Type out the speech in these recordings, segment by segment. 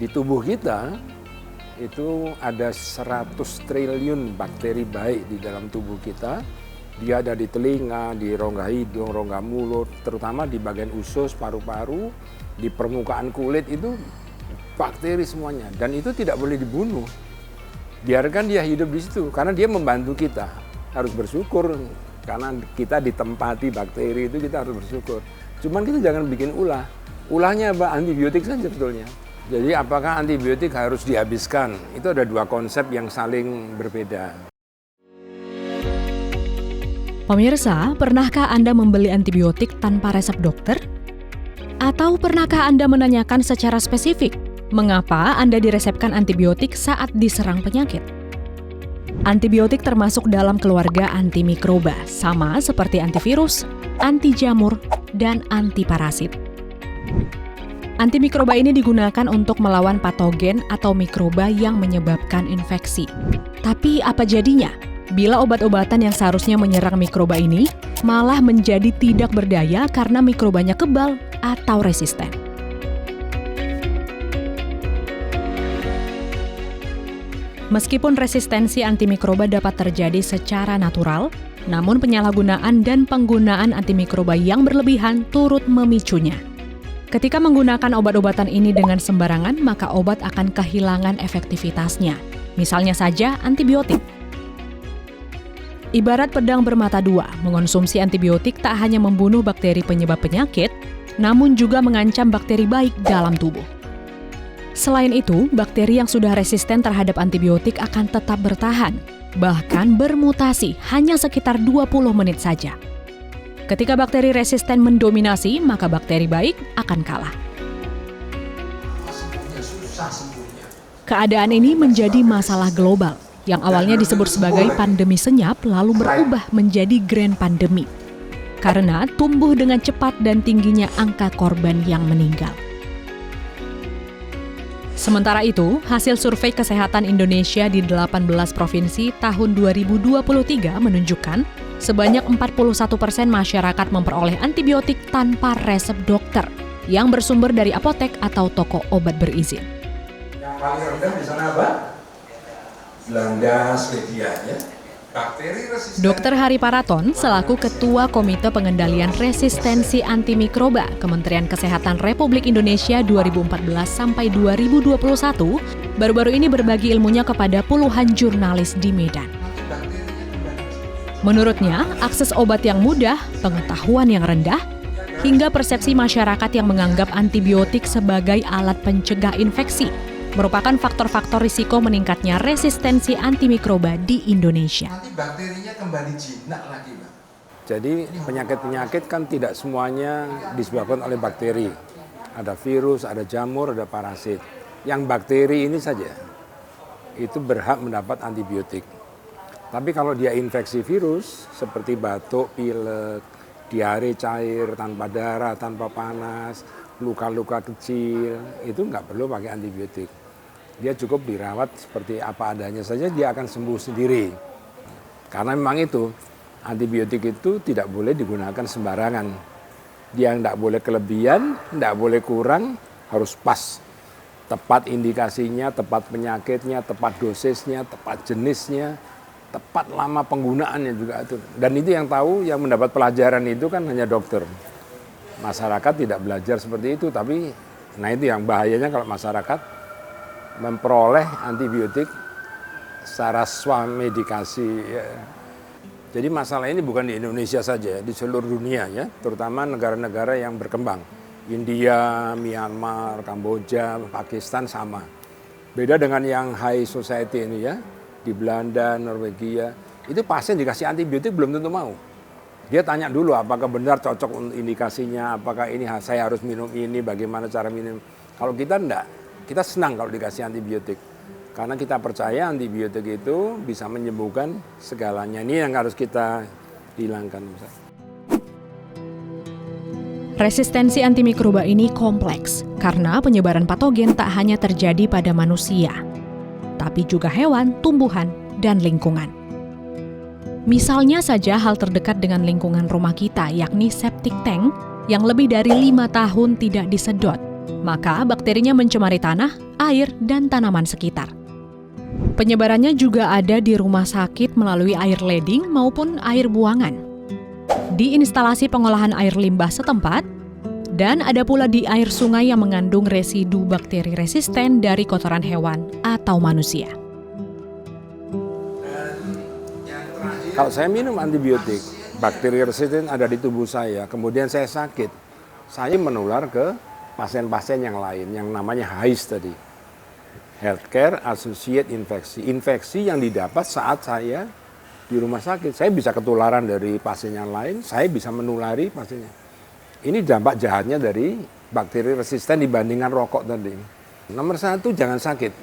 di tubuh kita itu ada 100 triliun bakteri baik di dalam tubuh kita. Dia ada di telinga, di rongga hidung, rongga mulut, terutama di bagian usus, paru-paru, di permukaan kulit itu bakteri semuanya. Dan itu tidak boleh dibunuh. Biarkan dia hidup di situ karena dia membantu kita. Harus bersyukur karena kita ditempati bakteri itu, kita harus bersyukur. Cuman kita jangan bikin ulah. Ulahnya apa? Antibiotik saja sebetulnya. Jadi apakah antibiotik harus dihabiskan? Itu ada dua konsep yang saling berbeda. Pemirsa, pernahkah Anda membeli antibiotik tanpa resep dokter? Atau pernahkah Anda menanyakan secara spesifik, mengapa Anda diresepkan antibiotik saat diserang penyakit? Antibiotik termasuk dalam keluarga antimikroba, sama seperti antivirus, anti jamur, dan anti parasit. Antimikroba ini digunakan untuk melawan patogen atau mikroba yang menyebabkan infeksi. Tapi apa jadinya bila obat-obatan yang seharusnya menyerang mikroba ini malah menjadi tidak berdaya karena mikrobanya kebal atau resisten? Meskipun resistensi antimikroba dapat terjadi secara natural, namun penyalahgunaan dan penggunaan antimikroba yang berlebihan turut memicunya. Ketika menggunakan obat-obatan ini dengan sembarangan, maka obat akan kehilangan efektivitasnya. Misalnya saja antibiotik. Ibarat pedang bermata dua, mengonsumsi antibiotik tak hanya membunuh bakteri penyebab penyakit, namun juga mengancam bakteri baik dalam tubuh. Selain itu, bakteri yang sudah resisten terhadap antibiotik akan tetap bertahan, bahkan bermutasi hanya sekitar 20 menit saja. Ketika bakteri resisten mendominasi, maka bakteri baik akan kalah. Keadaan ini menjadi masalah global, yang awalnya disebut sebagai pandemi senyap lalu berubah menjadi grand pandemi. Karena tumbuh dengan cepat dan tingginya angka korban yang meninggal. Sementara itu, hasil survei kesehatan Indonesia di 18 provinsi tahun 2023 menunjukkan sebanyak 41% masyarakat memperoleh antibiotik tanpa resep dokter yang bersumber dari apotek atau toko obat berizin. Yang paling rendah di sana apa? Belanda, Swedia ya. Bakteri resisten. Dr. Hari Paraton selaku Ketua Komite Pengendalian Resistensi Antimikroba Kementerian Kesehatan Republik Indonesia 2014 sampai 2021 baru-baru ini berbagi ilmunya kepada puluhan jurnalis di Medan. Menurutnya, akses obat yang mudah, pengetahuan yang rendah, hingga persepsi masyarakat yang menganggap antibiotik sebagai alat pencegah infeksi merupakan faktor-faktor risiko meningkatnya resistensi antimikroba di Indonesia. Nanti bakterinya kembali jinak lagi, Pak. Jadi penyakit-penyakit kan tidak semuanya disebabkan oleh bakteri. Ada virus, ada jamur, ada parasit. Yang bakteri ini saja itu berhak mendapat antibiotik. Tapi kalau dia infeksi virus seperti batuk, pilek, diare cair tanpa darah, tanpa panas, luka-luka kecil, itu nggak perlu pakai antibiotik. Dia cukup dirawat seperti apa adanya saja, dia akan sembuh sendiri. Karena memang itu, antibiotik itu tidak boleh digunakan sembarangan. Dia nggak boleh kelebihan, nggak boleh kurang, harus pas. Tepat indikasinya, tepat penyakitnya, tepat dosisnya, tepat jenisnya, tepat lama penggunaannya juga itu. Dan itu yang tahu, yang mendapat pelajaran itu kan hanya dokter. Masyarakat tidak belajar seperti itu, tapi nah itu yang bahayanya kalau masyarakat memperoleh antibiotik secara swamedikasi. Ya. Jadi masalah ini bukan di Indonesia saja, di seluruh dunia ya, terutama negara-negara yang berkembang. India, Myanmar, Kamboja, Pakistan sama. Beda dengan yang high society ini ya, di Belanda, Norwegia, itu pasien dikasih antibiotik belum tentu mau. Dia tanya dulu apakah benar cocok untuk indikasinya, apakah ini saya harus minum ini, bagaimana cara minum. Kalau kita enggak, kita senang kalau dikasih antibiotik. Karena kita percaya antibiotik itu bisa menyembuhkan segalanya. Ini yang harus kita hilangkan. Resistensi antimikroba ini kompleks karena penyebaran patogen tak hanya terjadi pada manusia, tapi juga hewan, tumbuhan, dan lingkungan. Misalnya saja hal terdekat dengan lingkungan rumah kita, yakni septic tank yang lebih dari 5 tahun tidak disedot. Maka bakterinya mencemari tanah air, dan tanaman sekitar. Penyebarannya juga ada di rumah sakit melalui air leding maupun air buangan, di instalasi pengolahan air limbah setempat, dan ada pula di air sungai yang mengandung residu bakteri resisten dari kotoran hewan atau manusia. Kalau saya minum antibiotik, bakteri resisten ada di tubuh saya, kemudian saya sakit, saya menular ke pasien-pasien yang lain, yang namanya HAIS tadi. Healthcare Associated Infeksi. Infeksi yang didapat saat saya di rumah sakit. Saya bisa ketularan dari pasien yang lain, saya bisa menulari pasiennya. Ini dampak jahatnya dari bakteri resisten dibandingkan rokok tadi. Nomor 1, jangan sakit.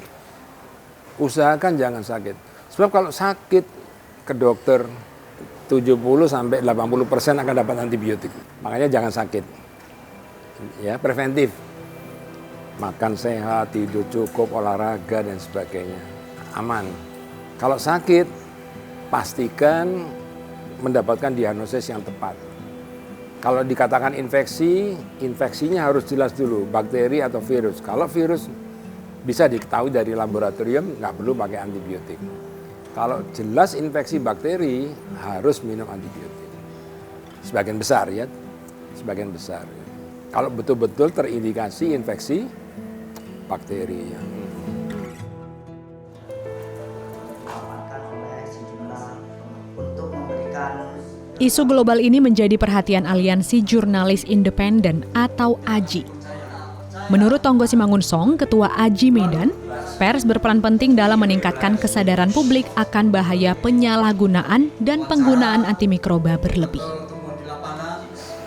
Usahakan jangan sakit. Sebab kalau sakit, ke dokter 70-80% akan dapat antibiotik. Makanya jangan sakit. Ya, preventif. Makan sehat, tidur cukup, olahraga dan sebagainya. Aman. Kalau sakit, pastikan mendapatkan diagnosis yang tepat. Kalau dikatakan infeksi, infeksinya harus jelas dulu, bakteri atau virus. Kalau virus bisa diketahui dari laboratorium, nggak perlu pakai antibiotik. Kalau jelas infeksi bakteri, harus minum antibiotik. Sebagian besar ya, sebagian besar. Kalau betul-betul terindikasi infeksi bakteri. Isu global ini menjadi perhatian Aliansi Jurnalis Independen atau AJI. Menurut Tonggo Simangunsong, Ketua AJI Medan, pers berperan penting dalam meningkatkan kesadaran publik akan bahaya penyalahgunaan dan penggunaan antimikroba berlebih.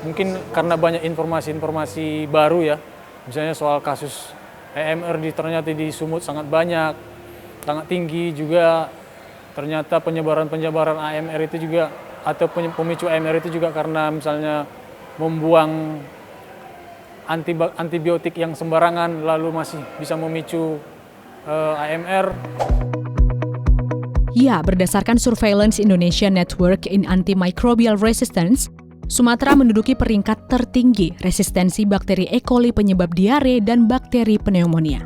Mungkin karena banyak informasi-informasi baru ya, misalnya soal kasus AMR ternyata di Sumut sangat banyak, sangat tinggi juga. Ternyata penyebaran AMR itu juga, atau pemicu AMR itu juga karena misalnya membuang antibiotik yang sembarangan lalu masih bisa memicu AMR. Ya, berdasarkan Surveillance Indonesia Network in Antimicrobial Resistance, Sumatera menduduki peringkat tertinggi resistensi bakteri E. coli penyebab diare dan bakteri pneumonia.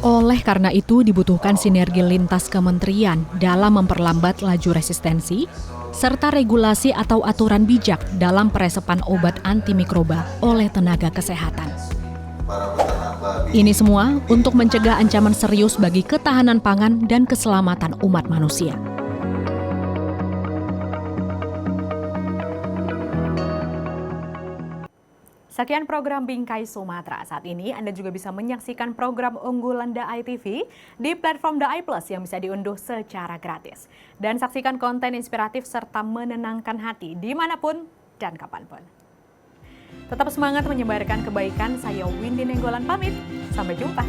Oleh karena itu, dibutuhkan sinergi lintas kementerian dalam memperlambat laju resistensi, serta regulasi atau aturan bijak dalam peresepan obat antimikroba oleh tenaga kesehatan. Ini semua untuk mencegah ancaman serius bagi ketahanan pangan dan keselamatan umat manusia. Sekian program Bingkai Sumatera. Saat ini Anda juga bisa menyaksikan program unggulan DAI TV di platform DAI Plus yang bisa diunduh secara gratis. Dan saksikan konten inspiratif serta menenangkan hati dimanapun dan kapanpun. Tetap semangat menyebarkan kebaikan. Saya Windy Nenggolan pamit. Sampai jumpa.